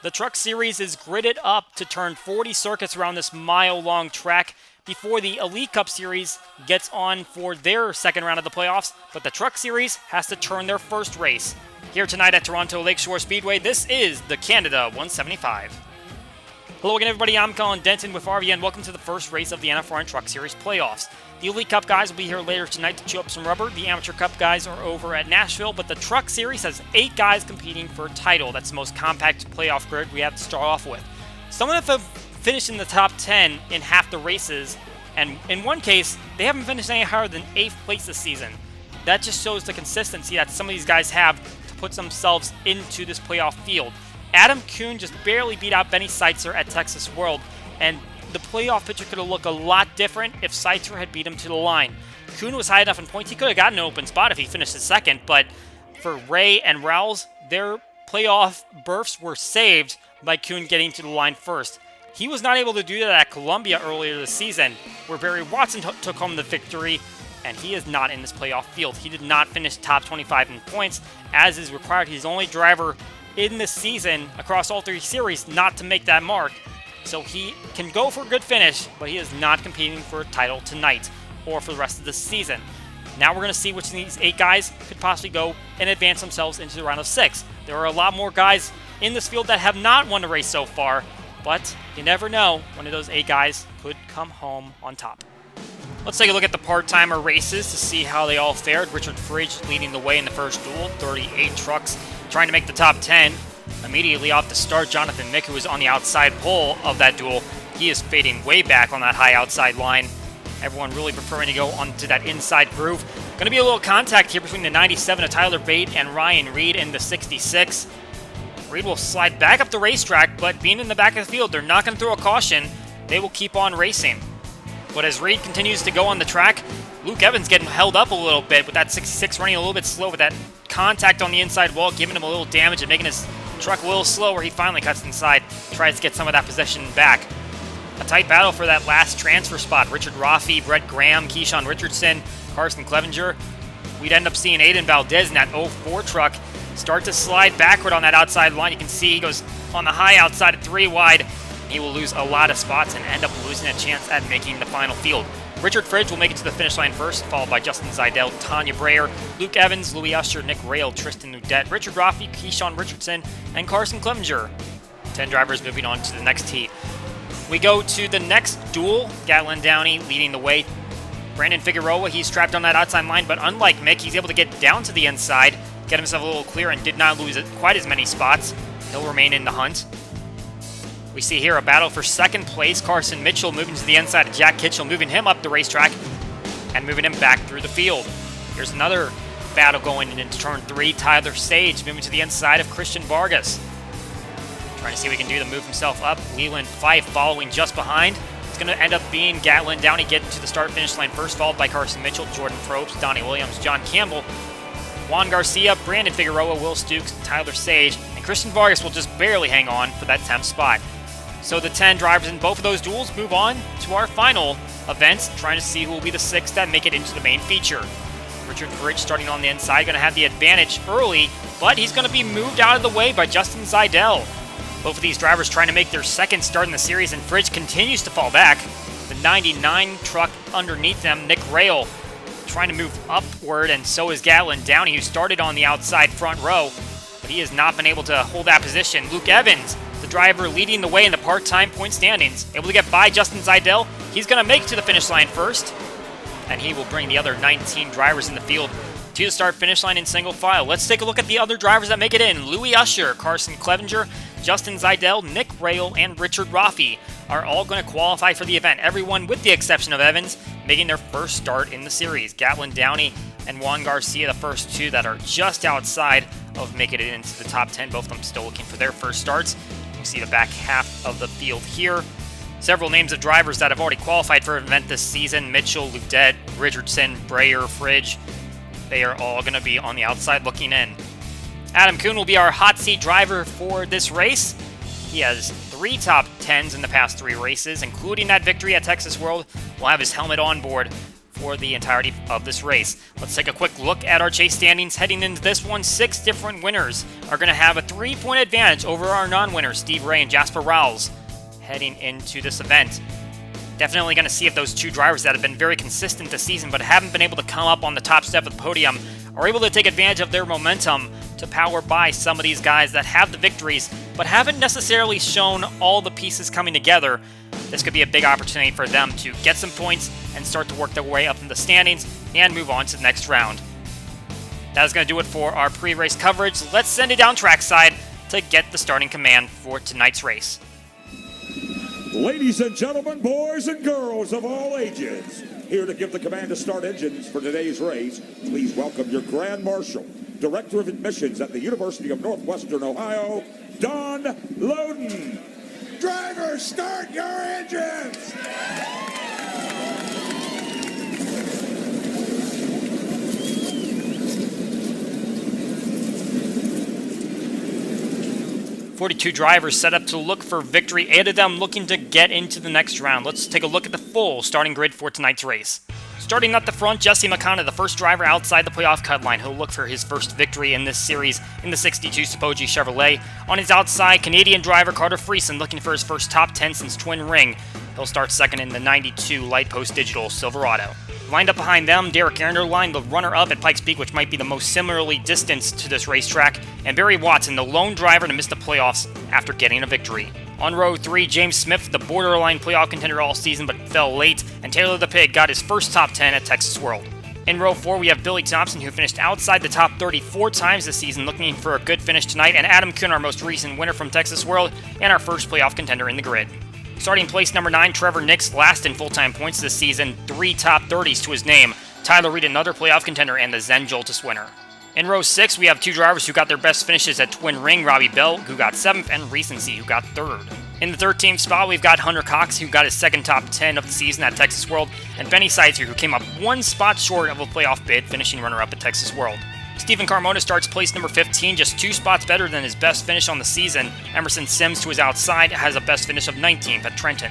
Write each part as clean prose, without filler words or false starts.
The Truck Series is gridded up to turn 40 circuits around this mile-long track before the Elite Cup Series gets on for their second round of the playoffs, but the Truck Series has to turn their first race. Here tonight at Toronto Lakeshore Speedway, this is the Canada 175. Hello again, everybody. I'm Colin Denton with RV, and welcome to the first race of the NFRN Truck Series playoffs. The Elite Cup guys will be here later tonight to chew up some rubber. The Amateur Cup guys are over at Nashville, but the Truck Series has 8 guys competing for a title. That's the most compact playoff grid we have to start off with. Some of them have finished in the top 10 in half the races, and in one case, they haven't finished any higher than 8th place this season. That just shows the consistency that some of these guys have to put themselves into this playoff field. Adam Kuhn just barely beat out Benny Seitzer at Texas World, and the playoff picture could have looked a lot different if Seitzer had beat him to the line. Kuhn was high enough in points, he could have gotten an open spot if he finished in second, but for Ray and Rawls, their playoff berths were saved by Kuhn getting to the line first. He was not able to do that at Columbia earlier this season, where Barry Watson took home the victory, and he is not in this playoff field. He did not finish top 25 in points, as is required. He's the only driver in this season across all 3 series not to make that mark. So he can go for a good finish, but he is not competing for a title tonight or for the rest of the season. Now we're going to see which of these 8 guys could possibly go and advance themselves into the round of 6. There are a lot more guys in this field that have not won a race so far, but you never know, one of those 8 guys could come home on top. Let's take a look at the part-timer races to see how they all fared. Richard Fridge leading the way in the first duel, 38 trucks trying to make the top 10. Immediately off the start, Jonathan Mick, who was on the outside pole of that duel, he is fading way back on that high outside line. Everyone really preferring to go onto that inside groove. Going to be a little contact here between the 97 of Tyler Bate and Ryan Reed in the 66. Reed will slide back up the racetrack, but being in the back of the field, they're not going to throw a caution. They will keep on racing. But as Reed continues to go on the track, Luke Evans getting held up a little bit with that 66 running a little bit slow with that contact on the inside wall, giving him a little damage and making his truck a little slower. He finally cuts inside, tries to get some of that possession back. A tight battle for that last transfer spot. Richard Raffy, Brett Graham, Keyshawn Richardson, Carson Clevenger. We'd end up seeing Aiden Valdez in that 04 truck start to slide backward on that outside line. You can see he goes on the high outside at 3 wide. He will lose a lot of spots and end up losing a chance at making the final field. Richard Fridge will make it to the finish line first, followed by Justin Zeidel, Tanya Breyer, Luke Evans, Louis Usher, Nick Rail, Tristan Nudette, Richard Raffy, Keyshawn Richardson, and Carson Clevenger. 10 drivers moving on to the next heat. We go to the next duel. Gatlin Downey leading the way. Brandon Figueroa, he's trapped on that outside line, but unlike Mick, he's able to get down to the inside, get himself a little clear, and did not lose quite as many spots. He'll remain in the hunt. We see here a battle for second place. Carson Mitchell moving to the inside of Jack Kitchell, moving him up the racetrack and moving him back through the field. Here's another battle going into turn 3. Tyler Sage moving to the inside of Christian Vargas. Trying to see what he can do to move himself up. Leland Fife following just behind. It's going to end up being Gatlin Downey getting to the start-finish line first, followed by Carson Mitchell, Jordan Probst, Donnie Williams, John Campbell, Juan Garcia, Brandon Figueroa, Will Stukes, Tyler Sage, and Christian Vargas will just barely hang on for that 10th spot. So the 10 drivers in both of those duels move on to our final events, trying to see who will be the 6 that make it into the main feature. Richard Fridge starting on the inside, going to have the advantage early, but he's going to be moved out of the way by Justin Zeidel. Both of these drivers trying to make their second start in the series, and Fridge continues to fall back. The 99 truck underneath them, Nick Rail, trying to move upward, and so is Gatlin Downey, who started on the outside front row, but he has not been able to hold that position. Luke Evans, the driver leading the way in the part-time point standings, able to get by Justin Zeidel. He's going to make it to the finish line first, and he will bring the other 19 drivers in the field to the start-finish line in single file. Let's take a look at the other drivers that make it in. Louis Usher, Carson Clevenger, Justin Zeidel, Nick Rail, and Richard Raffy are all going to qualify for the event. Everyone, with the exception of Evans, making their first start in the series. Gatlin Downey and Juan Garcia, the first 2 that are just outside of making it into the top 10. Both of them still looking for their first starts. You see the back half of the field here. Several names of drivers that have already qualified for an event this season. Mitchell, Ludette, Richardson, Breyer, Fridge. They are all going to be on the outside looking in. Adam Kuhn will be our hot seat driver for this race. He has 3 top 10s in the past 3 races, including that victory at Texas World. Will have his helmet on board for the entirety of this race. Let's take a quick look at our chase standings. Heading into this one, 6 different winners are going to have a 3-point advantage over our non-winners, Steve Ray and Jasper Rowles, heading into this event. Definitely going to see if those 2 drivers that have been very consistent this season but haven't been able to come up on the top step of the podium are able to take advantage of their momentum to power by some of these guys that have the victories but haven't necessarily shown all the pieces coming together. This could be a big opportunity for them to get some points and start to work their way up in the standings and move on to the next round. That is going to do it for our pre-race coverage. Let's send it down trackside to get the starting command for tonight's race. Ladies and gentlemen, boys and girls of all ages, here to give the command to start engines for today's race, please welcome your Grand Marshal, Director of Admissions at the University of Northwestern Ohio, Don Loden. Drivers, start your engines! 42 drivers set up to look for victory, 8 of them looking to get into the next round. Let's take a look at the full starting grid for tonight's race. Starting at the front, Jesse McConnell, the first driver outside the playoff cut line. He'll look for his first victory in this series in the 62 Spoji Chevrolet. On his outside, Canadian driver Carter Friesen looking for his first top 10 since Twin Ring. He'll start second in the 92 Light Post Digital Silverado. Lined up behind them, Derek Anderline, the runner-up at Pikes Peak, which might be the most similarly distanced to this racetrack, and Barry Watson, the lone driver to miss the playoffs after getting a victory. On row 3, James Smith, the borderline playoff contender all season but fell late, and Taylor the Pig got his first top 10 at Texas World. In row 4, we have Billy Thompson, who finished outside the top 30 4 times this season, looking for a good finish tonight, and Adam Kuhn, our most recent winner from Texas World, and our first playoff contender in the grid. Starting place number 9, Trevor Nix, last in full-time points this season, 3 top 30s to his name. Tyler Reed, another playoff contender, and the Zen Joltis winner. In row 6, we have 2 drivers who got their best finishes at Twin Ring, Robbie Bell, who got 7th, and Recency, who got 3rd. In the 13th spot, we've got Hunter Cox, who got his second top 10 of the season at Texas World, and Benny Seitzer, who came up 1 spot short of a playoff bid, finishing runner-up at Texas World. Stephen Carmona starts place number 15, just 2 spots better than his best finish on the season. Emerson Sims, to his outside, has a best finish of 19th at Trenton.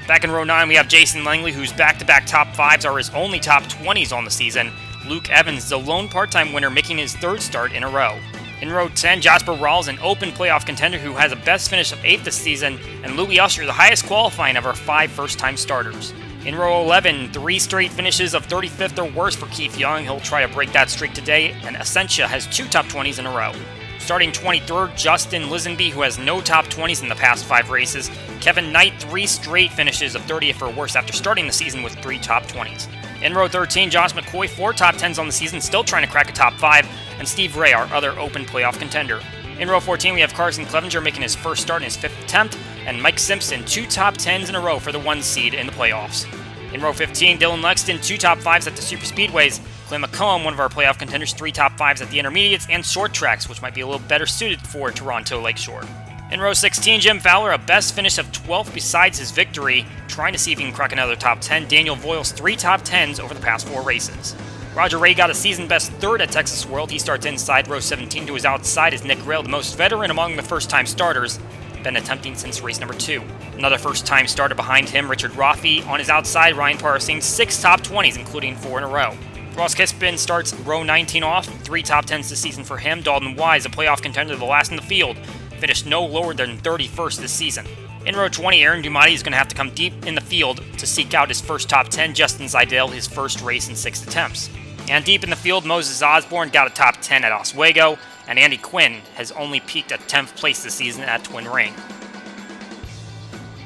Back in row 9, we have Jason Langley, whose back-to-back top 5s are his only top 20s on the season. Luke Evans, the lone part-time winner, making his 3rd start in a row. In row 10, Jasper Rowles, an open playoff contender who has a best finish of 8th this season, and Louis Usher, the highest qualifying of our 5 first-time starters. In row 11, 3 straight finishes of 35th or worse for Keith Young. He'll try to break that streak today, and Essentia has 2 top 20s in a row. Starting 23rd, Justin Lisenby, who has no top 20s in the past 5 races. Kevin Knight, 3 straight finishes of 30th or worse after starting the season with 3 top 20s. In row 13, Josh McCoy, 4 top 10s on the season, still trying to crack a top 5, and Steve Ray, our other open playoff contender. In row 14, we have Carson Clevenger making his first start in his 5th attempt, and Mike Simpson, 2 top 10s in a row for the 1 seed in the playoffs. In row 15, Dylan Lexton, 2 top 5s at the Super Speedways. Clay McComb, one of our playoff contenders, 3 top 5s at the Intermediates and Short Tracks, which might be a little better suited for Toronto Lakeshore. In row 16, Jim Fowler, a best finish of 12th besides his victory, trying to see if he can crack another top 10. Daniel Voiles, 3 top 10s over the past 4 races. Roger Ray got a season-best 3rd at Texas World. He starts inside row 17. To his outside is Nick Rail, the most veteran among the first-time starters, been attempting since race number 2. Another first-time starter behind him, Richard Roffey. On his outside, Ryan Parasing, 6 top 20s, including 4 in a row. Ross Kispin starts row 19 off, 3 top 10s this season for him. Dalton Wise, a playoff contender, the last in the field, finished no lower than 31st this season. In row 20, Aaron Dumati is going to have to come deep in the field to seek out his first top 10. Justin Zidell, his first race in 6 attempts. And deep in the field, Moses Osborne got a top 10 at Oswego, and Andy Quinn has only peaked at 10th place this season at Twin Ring.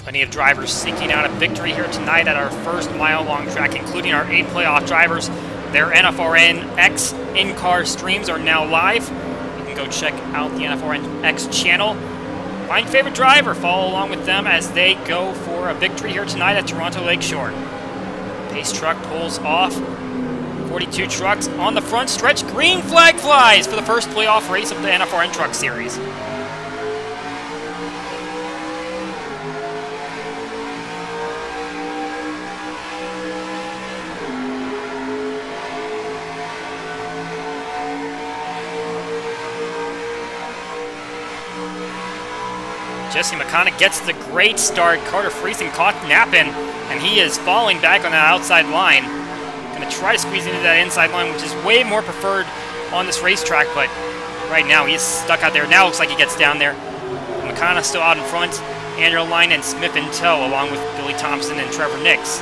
Plenty of drivers seeking out a victory here tonight at our first mile-long track, including our 8 playoff drivers. Their NFRN X in-car streams are now live. You can go check out the NFRN X channel. Find your favorite driver, follow along with them as they go for a victory here tonight at Toronto Lakeshore. Pace truck pulls off. 42 trucks on the front stretch. Green flag flies for the first playoff race of the NFRN Truck Series. Jesse McConnell gets the great start. Carter Friesen caught napping, and he is falling back on that outside line. Going to try to squeeze into that inside line, which is way more preferred on this racetrack, but right now he's stuck out there. Now looks like he gets down there. McConnell still out in front. Andrew Line and Smith in tow, along with Billy Thompson and Trevor Nix.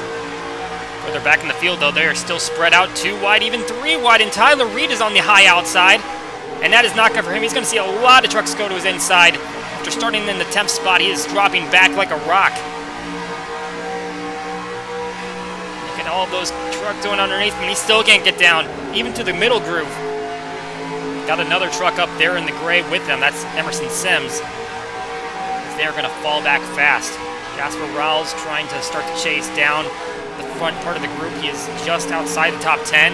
Further back in the field, though, they are still spread out 2 wide, even 3 wide, and Tyler Reed is on the high outside. And that is not good for him. He's going to see a lot of trucks go to his inside. After starting in the 10th spot, he is dropping back like a rock. Look at all of those trucks going underneath him. He still can't get down, even to the middle groove. Got another truck up there in the gray with them. That's Emerson Sims. As they're going to fall back fast. Jasper Rawls trying to start to chase down the front part of the group. He is just outside the top 10.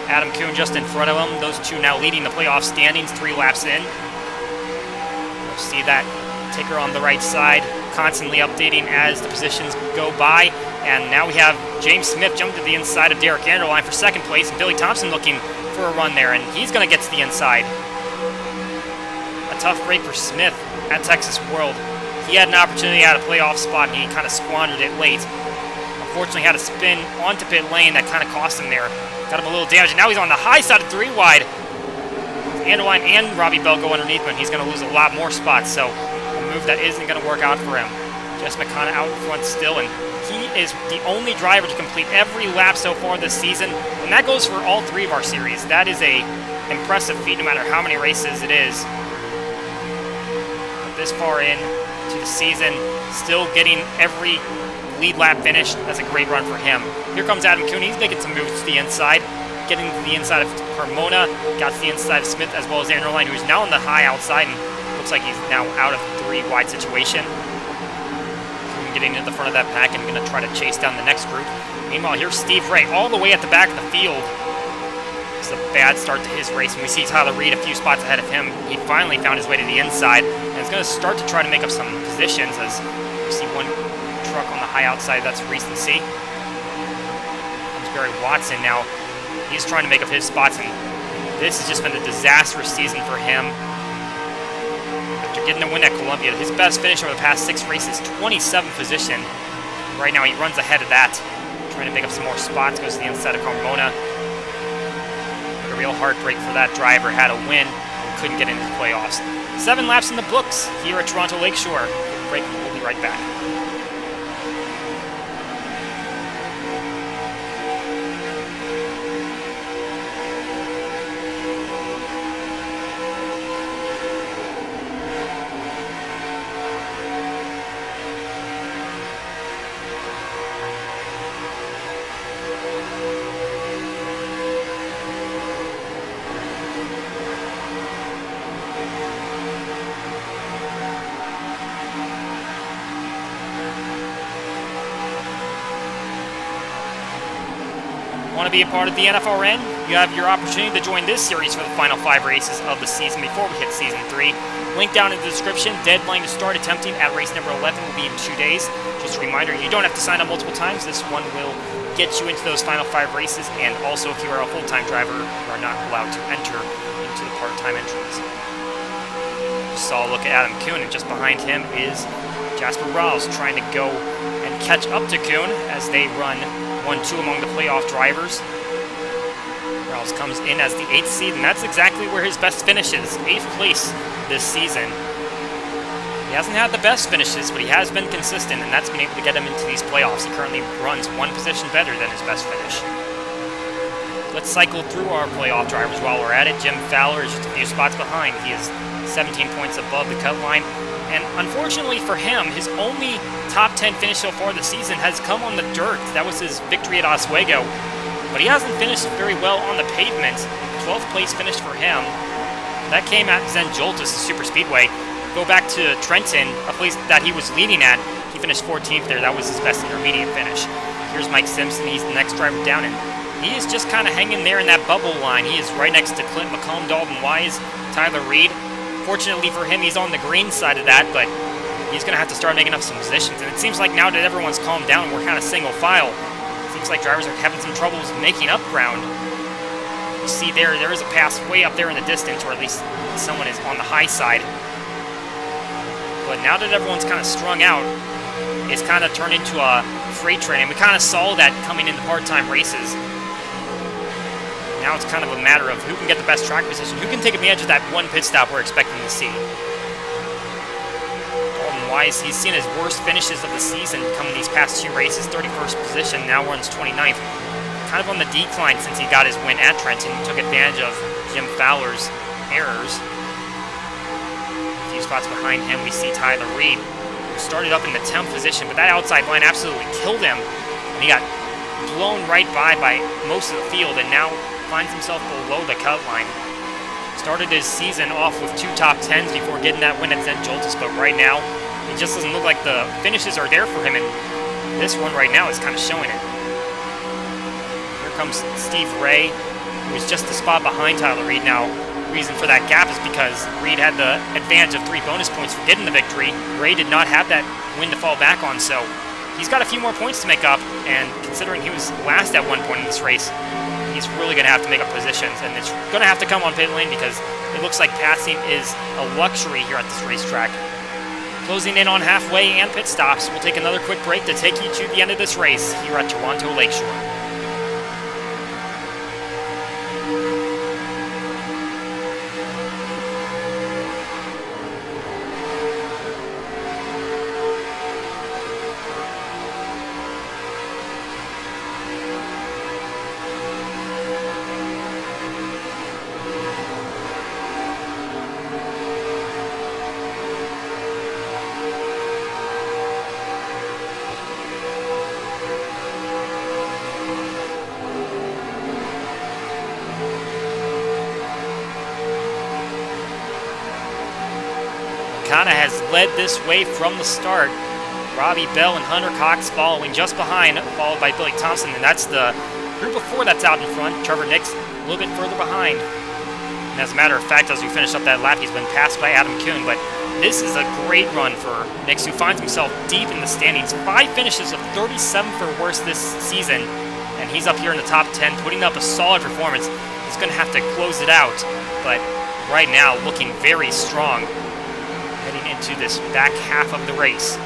Adam Kuhn just in front of him. Those two now leading the playoff standings 3 laps in. You'll see that ticker on the right side constantly updating as the positions go by. And now we have James Smith jump to the inside of Derek Anderline for 2nd place. And Billy Thompson looking for a run there. And he's going to get to the inside. A tough break for Smith at Texas World. He had an opportunity at a playoff spot and he kind of squandered it late. Unfortunately had a spin onto pit lane that kind of cost him there. Got him a little damage, and now he's on the high side of 3 wide. Anderline and Robbie Bell go underneath him, and he's going to lose a lot more spots, so a move that isn't going to work out for him. Jess McConnell out in front still, and he is the only driver to complete every lap so far this season, and that goes for all 3 of our series. That is a impressive feat no matter how many races it is. But this far in to the season, still getting every lead lap finished. That's a great run for him. Here comes Adam Kuhn. He's making some moves to the inside. Getting to the inside of Carmona. Got to the inside of Smith as well as Andrew Line, who's now on the high outside and looks like he's now out of the 3 wide situation. Kuhn getting into the front of that pack and going to try to chase down the next group. Meanwhile, here's Steve Ray all the way at the back of the field. It's a bad start to his race, and we see Tyler Reed a few spots ahead of him. He finally found his way to the inside and is going to start to try to make up some positions as we see one truck on the high outside. That's recency. Comes Barry Watson now. He's trying to make up his spots, and this has just been a disastrous season for him. After getting a win at Columbia, his best finish over the past 6 races, 27th position. Right now he runs ahead of that, trying to make up some more spots, goes to the inside of Carmona. But a real heartbreak for that driver, had a win and couldn't get into the playoffs. 7 laps in the books here at Toronto Lakeshore. Break, we'll be right back. Want to be a part of the NFRN? You have your opportunity to join this series for the final 5 races of the season before we hit Season 3. Link down in the description. Deadline to start attempting at race number 11 will be in 2 days. Just a reminder, you don't have to sign up multiple times. This one will get you into those final 5 races, and also if you are a full-time driver, you are not allowed to enter into the part-time entries. Just saw a look at Adam Kuhn, and just behind him is Jasper Rawls trying to go and catch up to Kuhn as they run 1-2 among the playoff drivers. Rawls comes in as the 8th seed, and that's exactly where his best finish is. 8th place this season. He hasn't had the best finishes, but he has been consistent, and that's been able to get him into these playoffs. He currently runs 1 position better than his best finish. Let's cycle through our playoff drivers while we're at it. Jim Fowler is just a few spots behind. He is 17 points above the cut line. And unfortunately for him, his only top 10 finish so far this season has come on the dirt. That was his victory at Oswego. But he hasn't finished very well on the pavement. 12th place finish for him. That came at Zen Joltis, the super speedway. Go back to Trenton, a place that he was leading at. He finished 14th there. That was his best intermediate finish. Here's Mike Simpson. He's the next driver down, and he is just kind of hanging there in that bubble line. He is right next to Clint McComb, Dalton Wise, Tyler Reed. Fortunately for him, he's on the green side of that, but he's going to have to start making up some positions. And it seems like now that everyone's calmed down, we're kind of single file. It seems like drivers are having some troubles making up ground. You see there is a pass way up there in the distance, or at least someone is on the high side. But now that everyone's kind of strung out, it's kind of turned into a freight train. And we kind of saw that coming into part-time races. Now it's kind of a matter of who can get the best track position, who can take advantage of that one pit stop we're expecting to see. Dalton Wise, he's seen his worst finishes of the season coming these past 2 races. 31st position, now runs 29th. Kind of on the decline since he got his win at Trenton. He took advantage of Jim Fowler's errors. A few spots behind him, we see Tyler Reed, who started up in the 10th position, but that outside line absolutely killed him. And he got blown right by most of the field, and now finds himself below the cut line. Started his season off with 2 top 10s before getting that win at St. Joltis, but right now, it just doesn't look like the finishes are there for him, and this one right now is kind of showing it. Here comes Steve Ray, who is just a spot behind Tyler Reed. Now, reason for that gap is because Reed had the advantage of 3 bonus points for getting the victory. Ray did not have that win to fall back on, so he's got a few more points to make up, and considering he was last at one point in this race, he's really going to have to make up positions, and it's going to have to come on pit lane because it looks like passing is a luxury here at this racetrack. Closing in on halfway and pit stops, we'll take another quick break to take you to the end of this race here at Toronto Lakeshore. Has led this way from the start. Robbie Bell and Hunter Cox following just behind, followed by Billy Thompson, and that's the group of 4 that's out in front. Trevor Nix a little bit further behind. And as a matter of fact, as we finish up that lap, he's been passed by Adam Kuhn, but this is a great run for Nix, who finds himself deep in the standings. 5 finishes of 37 for worse this season, and he's up here in the top 10, putting up a solid performance. He's going to have to close it out, but right now looking very strong heading into this back half of the race.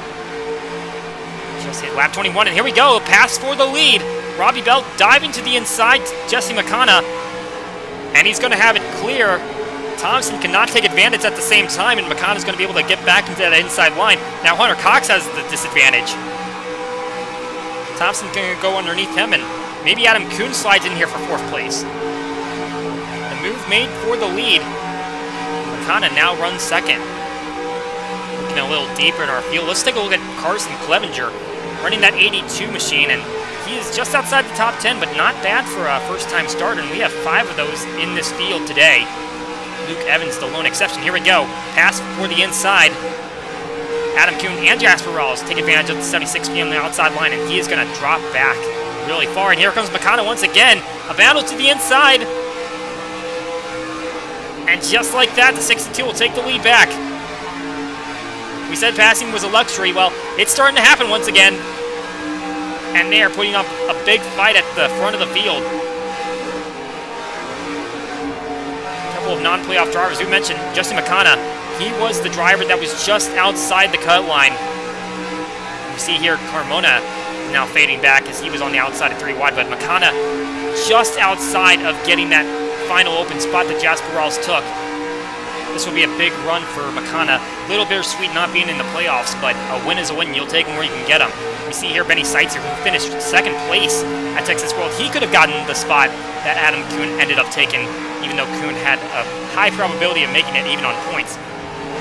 Just hit lap 21, and here we go, a pass for the lead. Robbie Bell diving to the inside, Jesse McConna, and he's going to have it clear. Thompson cannot take advantage at the same time, and McConna's going to be able to get back into that inside line. Now Hunter Cox has the disadvantage. Thompson can go underneath him, and maybe Adam Kuhn slides in here for 4th place. The move made for the lead. McConna now runs 2nd. Looking a little deeper in our field, let's take a look at Carson Clevenger running that 82 machine, and he is just outside the top 10, but not bad for a first-time starter, and we have 5 of those in this field today. Luke Evans, the lone exception. Here we go. Pass for the inside. Adam Kuhn and Jasper Rawls take advantage of the 76 p.m. on the outside line, and he is going to drop back really far. And here comes McConna once again. A battle to the inside. And just like that, the 62 will take the lead back. We said passing was a luxury. Well, it's starting to happen once again. And they are putting up a big fight at the front of the field. A couple of non-playoff drivers. We mentioned Justin McConna. He was the driver that was just outside the cut line. You see here Carmona now fading back as he was on the outside of 3 wide, but McConna just outside of getting that final open spot that Jasper Rawls took. This will be a big run for McConna. A little bittersweet not being in the playoffs, but a win is a win. You'll take them where you can get them. We see here Benny Seitzer, who finished 2nd place at Texas World. He could have gotten the spot that Adam Kuhn ended up taking, even though Kuhn had a high probability of making it even on points.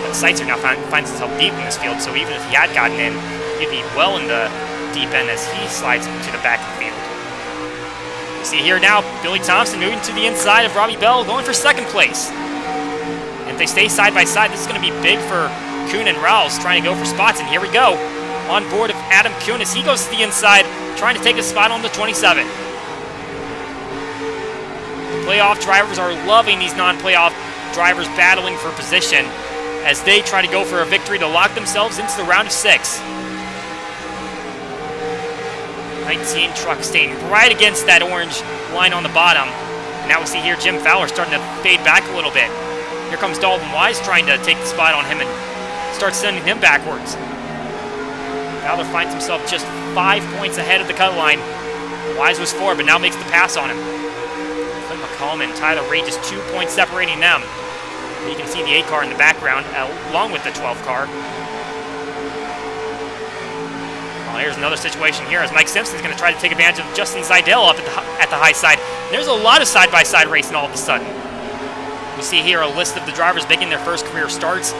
But Seitzer now finds himself deep in this field, so even if he had gotten in, he'd be well in the deep end as he slides to the back of the field. We see here now Billy Thompson moving to the inside of Robbie Bell, going for 2nd place. If they stay side by side, this is going to be big for Kuhn and Rawls trying to go for spots. And here we go, on board of Adam Kuhn as he goes to the inside, trying to take a spot on the 27. The playoff drivers are loving these non-playoff drivers battling for position as they try to go for a victory to lock themselves into the round of 6. 19 truck staying right against that orange line on the bottom. And now we see here Jim Fowler starting to fade back a little bit. Here comes Dalton Wise trying to take the spot on him and start sending him backwards. Fowler finds himself just 5 points ahead of the cut line. Wise was 4, but now makes the pass on him. Clint McCollum and Tyler Reed, just 2 points separating them. You can see the 8 car in the background, along with the 12 car. Well, here's another situation here as Mike Simpson's going to try to take advantage of Justin Seidel up at the high side. There's a lot of side-by-side racing all of a sudden. We see here a list of the drivers making their first career starts,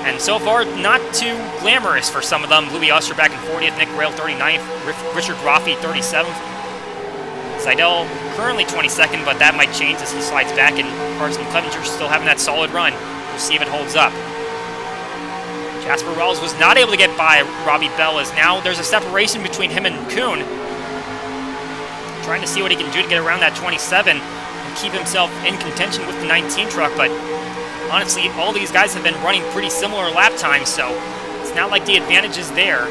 and so far, not too glamorous for some of them. Louis Usher back in 40th, Nick Rail 39th, Richard Graffi 37th. Seidel currently 22nd, but that might change as he slides back, and Carson Clevenger still having that solid run. We'll see if it holds up. Jasper Wells was not able to get by Robbie Bell, as now there's a separation between him and Kuhn. Trying to see what he can do to get around that 27 and keep himself in contention with the 19 truck, but honestly, all these guys have been running pretty similar lap times, so it's not like the advantage is there.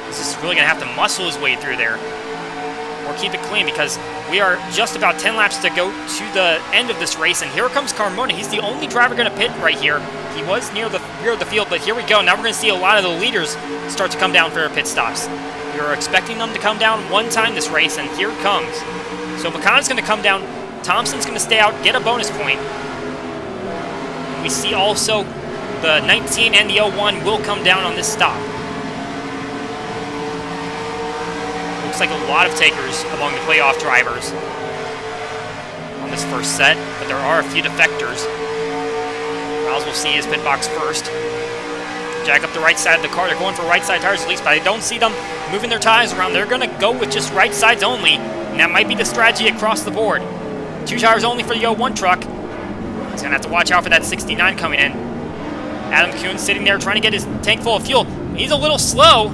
He's just really going to have to muscle his way through there, or keep it clean, because we are just about 10 laps to go to the end of this race, and here comes Carmona. He's the only driver going to pit right here. He was near the rear of the field, but here we go. Now we're going to see a lot of the leaders start to come down for their pit stops. We were expecting them to come down one time this race, and here it comes. So McConnell's going to come down. Thompson's going to stay out, get a bonus point. And we see also the 19 and the 01 will come down on this stop. Looks like a lot of takers among the playoff drivers on this first set, but there are a few defectors. Miles will see his pit box first. Jack up the right side of the car. They're going for right side tires at least, but I don't see them moving their tires around. They're going to go with just right sides only, and that might be the strategy across the board. 2 tires only for the 01 truck. He's going to have to watch out for that 69 coming in. Adam Kuhn sitting there trying to get his tank full of fuel. He's a little slow.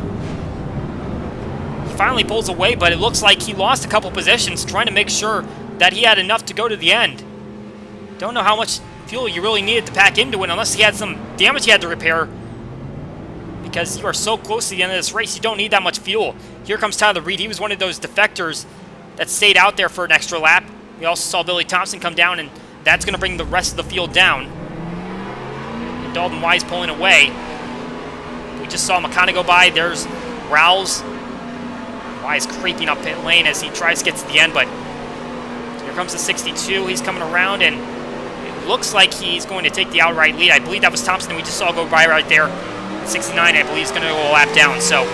He finally pulls away, but it looks like he lost a couple positions trying to make sure that he had enough to go to the end. Don't know how much fuel you really needed to pack into it unless he had some damage he had to repair, because you are so close to the end of this race, you don't need that much fuel. Here comes Tyler Reed. He was one of those defectors that stayed out there for an extra lap. We also saw Billy Thompson come down, and that's going to bring the rest of the field down. And Dalton Wise pulling away. We just saw McConnell go by. There's Rouse. Wise creeping up pit lane as he tries to get to the end, but here comes the 62. He's coming around, and it looks like he's going to take the outright lead. I believe that was Thompson we just saw go by right there. 69, I believe, is going to go a lap down. So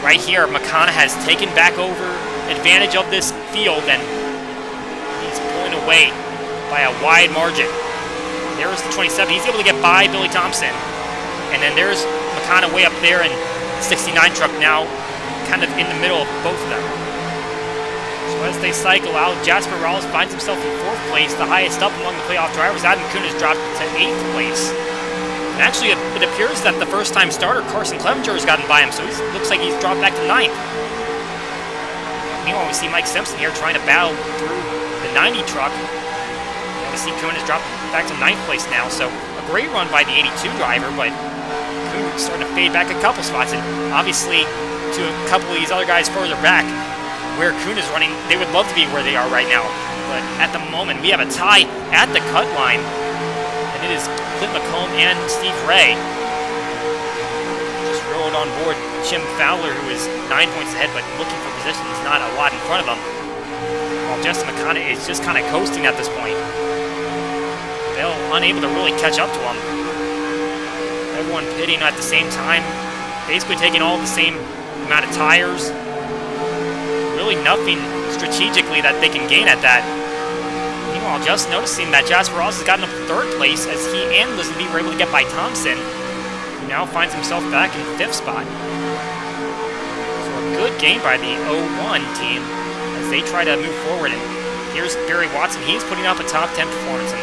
right here, McConnell has taken back over advantage of this field, and he's pulling away by a wide margin. There's the 27. He's able to get by Billy Thompson. And then there's McConnell way up there, and the 69 truck now kind of in the middle of both of them. So as they cycle out, Jasper Rawls finds himself in 4th place, the highest up among the playoff drivers. Adam Kuhn has dropped to 8th place. And actually, it appears that the first-time starter, Carson Clevenger, has gotten by him, so it looks like he's dropped back to 9th. Meanwhile, we see Mike Simpson here trying to battle through the 90 truck. And we see Kuhn has dropped back to 9th place now, so a great run by the 82 driver, but Kuhn starting to fade back a couple spots, and obviously to a couple of these other guys further back, where Kuhn is running, they would love to be where they are right now. But at the moment, we have a tie at the cut line, and it is Clint McComb and Steve Ray. Just rode on board Jim Fowler, who is 9 points ahead, but looking for positions, not a lot in front of him. While Justin McConnell is just kind of coasting at this point. Bell unable to really catch up to him. Everyone pitting at the same time, basically taking all the same amount of tires. Really nothing strategically that they can gain at that. Meanwhile, just noticing that Jasper Ross has gotten up to 3rd place as he and Lisenby were able to get by Thompson, who now finds himself back in 5th spot. So a good game by the 01 team as they try to move forward. And here's Barry Watson. He's putting up a top 10 performance. And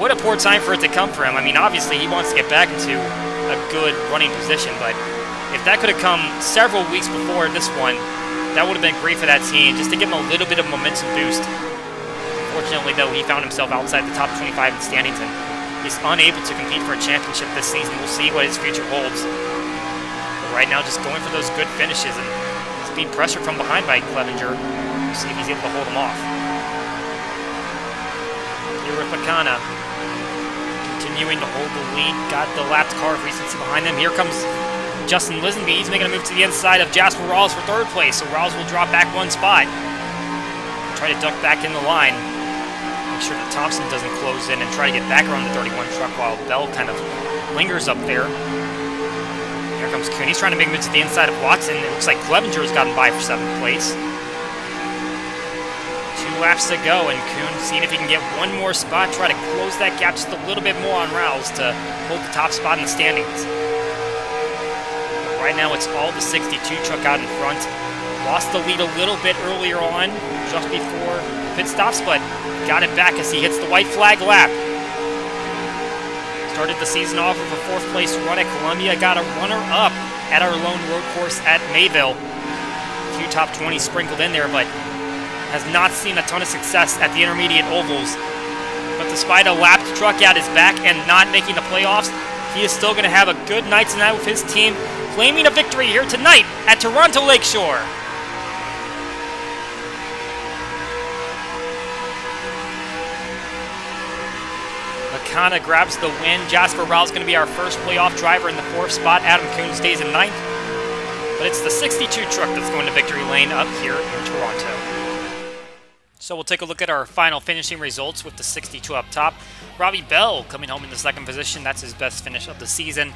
what a poor time for it to come for him. I mean, obviously he wants to get back into a good running position, but if that could have come several weeks before this one, that would have been great for that team, just to give him a little bit of momentum boost. Unfortunately, though, he found himself outside the top 25 in standings, and he's unable to compete for a championship this season. We'll see what his future holds. But right now, just going for those good finishes, and he's being pressured from behind by Clevenger. We'll see if he's able to hold him off. Here with Makana, continuing to hold the lead, got the lapped car of recency behind them. Here comes Justin Lisenby. He's making a move to the inside of Jasper Rawls for 3rd place, so Rawls will drop back 1 spot. try to duck back in the line. Make sure that Thompson doesn't close in and try to get back around the 31 truck while Bell kind of lingers up there. Here comes Kuhn. He's trying to make moves to the inside of Watson. It looks like Clevenger's gotten by for 7th place. 2 laps to go, and Kuhn seeing if he can get one more spot, try to close that gap just a little bit more on Rouse to hold the top spot in the standings. But right now, it's all the 62 truck out in front. Lost the lead a little bit earlier on, just before pit stops, but got it back as he hits the white flag lap. Started the season off with a 4th place run at Columbia, got a runner-up at our lone road course at Mayville. A few top 20s sprinkled in there, but has not seen a ton of success at the intermediate ovals. But despite a lapped truck at his back and not making the playoffs, he is still going to have a good night tonight with his team, claiming a victory here tonight at Toronto Lakeshore. Kana grabs the win. Jasper Rowell's going to be our first playoff driver in the 4th spot. Adam Kuhn stays in 9th. But it's the 62 truck that's going to victory lane up here in Toronto. So we'll take a look at our final finishing results with the 62 up top. Robbie Bell coming home in the 2nd position. That's his best finish of the season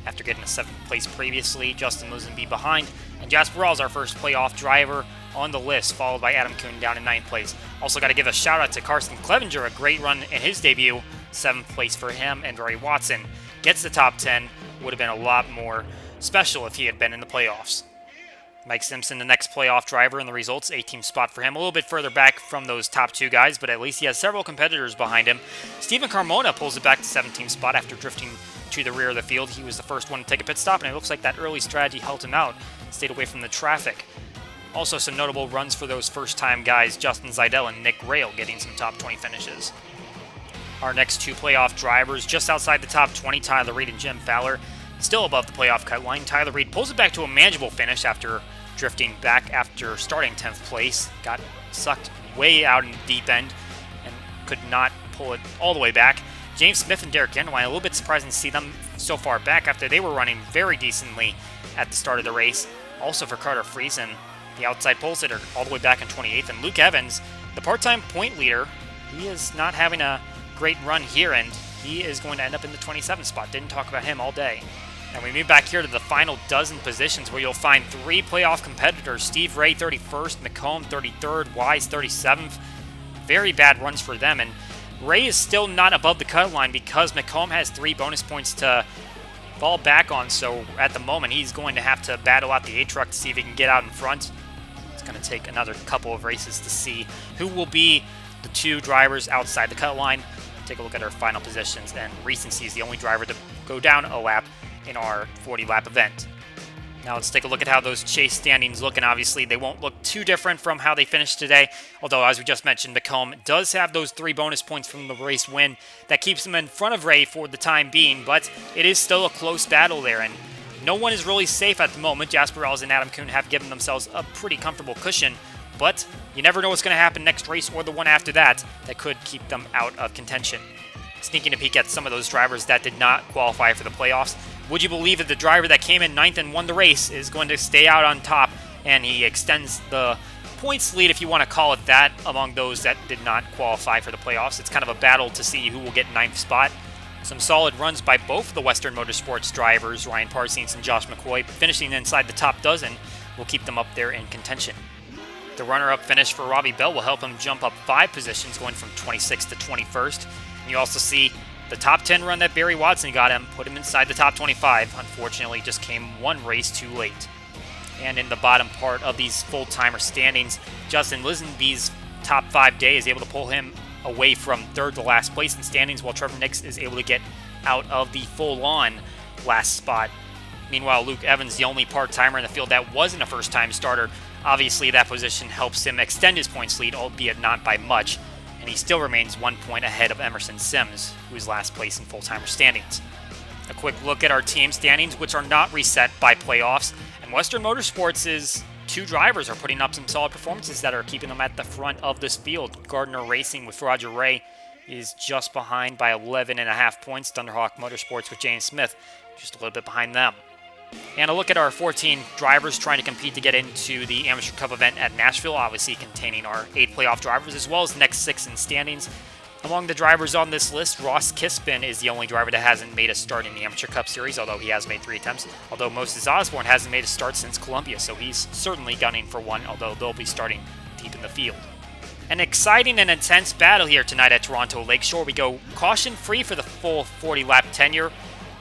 after getting a 7th place previously. Justin Lisenby behind. And Jasper Rowell's our first playoff driver on the list, followed by Adam Kuhn down in 9th place. Also got to give a shout out to Carson Clevenger, a great run in his debut. 7th place for him, and Rory Watson gets the top 10. Would have been a lot more special if he had been in the playoffs. Mike Simpson, the next playoff driver in the results, 18th spot for him. A little bit further back from those top 2 guys, but at least he has several competitors behind him. Stephen Carmona pulls it back to 17th spot after drifting to the rear of the field. He was the first one to take a pit stop, and it looks like that early strategy helped him out, stayed away from the traffic. Also some notable runs for those first-time guys, Justin Zeidel and Nick Rail getting some top 20 finishes. Our next 2 playoff drivers, just outside the top 20, Tyler Reed and Jim Fowler, still above the playoff cut line. Tyler Reed pulls it back to a manageable finish after drifting back after starting 10th place. Got sucked way out in the deep end and could not pull it all the way back. James Smith and Derek Genwine, a little bit surprising to see them so far back after they were running very decently at the start of the race. Also for Carter Friesen, the outside pole sitter, all the way back in 28th. And Luke Evans, the part-time point leader, he is not having a great run here, and he is going to end up in the 27th spot. Didn't talk about him all day. And we move back here to the final dozen positions where you'll find 3 playoff competitors. Steve Ray 31st, McComb 33rd, Wise 37th. Very bad runs for them, and Ray is still not above the cut line because McComb has 3 bonus points to fall back on, so at the moment he's going to have to battle out the A-truck to see if he can get out in front. It's going to take another couple of races to see who will be the 2 drivers outside the cut line. Take a look at our final positions, and Recency is the only driver to go down a lap in our 40-lap event. Now let's take a look at how those chase standings look, and obviously they won't look too different from how they finished today, although as we just mentioned, McComb does have those 3 bonus points from the race win that keeps him in front of Ray for the time being, but it is still a close battle there, and no one is really safe at the moment. Jasper Rowell and Adam Kuhn have given themselves a pretty comfortable cushion, but you never know what's going to happen next race or the one after that could keep them out of contention. Sneaking a peek at some of those drivers that did not qualify for the playoffs. Would you believe that the driver that came in 9th and won the race is going to stay out on top, and he extends the points lead, if you want to call it that, among those that did not qualify for the playoffs? It's kind of a battle to see who will get 9th spot. Some solid runs by both the Western Motorsports drivers, Ryan Parsons and Josh McCoy, finishing inside the top dozen will keep them up there in contention. The runner-up finish for Robbie Bell will help him jump up 5 positions, going from 26th to 21st. And you also see the top 10 run that Barry Watson got him, put him inside the top 25. Unfortunately, just came 1 race too late. And in the bottom part of these full-timer standings, Justin Lisenby's top 5 day is able to pull him away from 3rd to last place in standings, while Trevor Nix is able to get out of the full-on last spot. Meanwhile, Luke Evans, the only part-timer in the field that wasn't a first-time starter, obviously that position helps him extend his points lead, albeit not by much, and he still remains 1 point ahead of Emerson Sims, who is last place in full-timer standings. A quick look at our team standings, which are not reset by playoffs, and Western Motorsports is 2 drivers are putting up some solid performances that are keeping them at the front of this field. Gardner Racing with Roger Ray is just behind by 11.5 points. Thunderhawk Motorsports with James Smith just a little bit behind them. And a look at our 14 drivers trying to compete to get into the Amateur Cup event at Nashville, obviously containing our 8 playoff drivers, as well as the next 6 in standings. Among the drivers on this list, Ross Kispin is the only driver that hasn't made a start in the Amateur Cup Series, although he has made 3 attempts. Although Moses Osborne hasn't made a start since Columbia, so he's certainly gunning for one, although they'll be starting deep in the field. An exciting and intense battle here tonight at Toronto Lakeshore. We go caution-free for the full 40-lap tenure.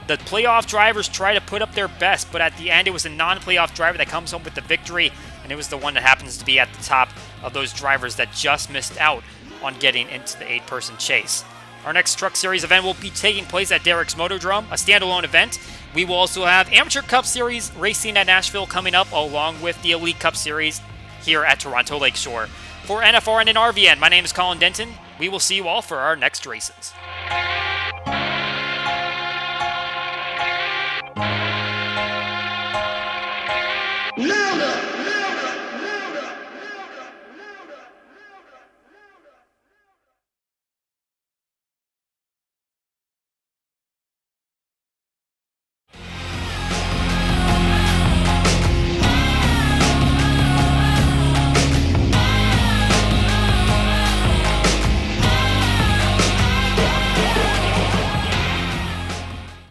The playoff drivers try to put up their best, but at the end it was a non-playoff driver that comes home with the victory, and it was the one that happens to be at the top of those drivers that just missed out on getting into the 8-person chase. Our next Truck Series event will be taking place at Derek's Motordrome, a standalone event. We will also have Amateur Cup Series racing at Nashville coming up, along with the Elite Cup Series here at Toronto Lakeshore. For NFRN and RVN, my name is Colin Denton. We will see you all for our next races.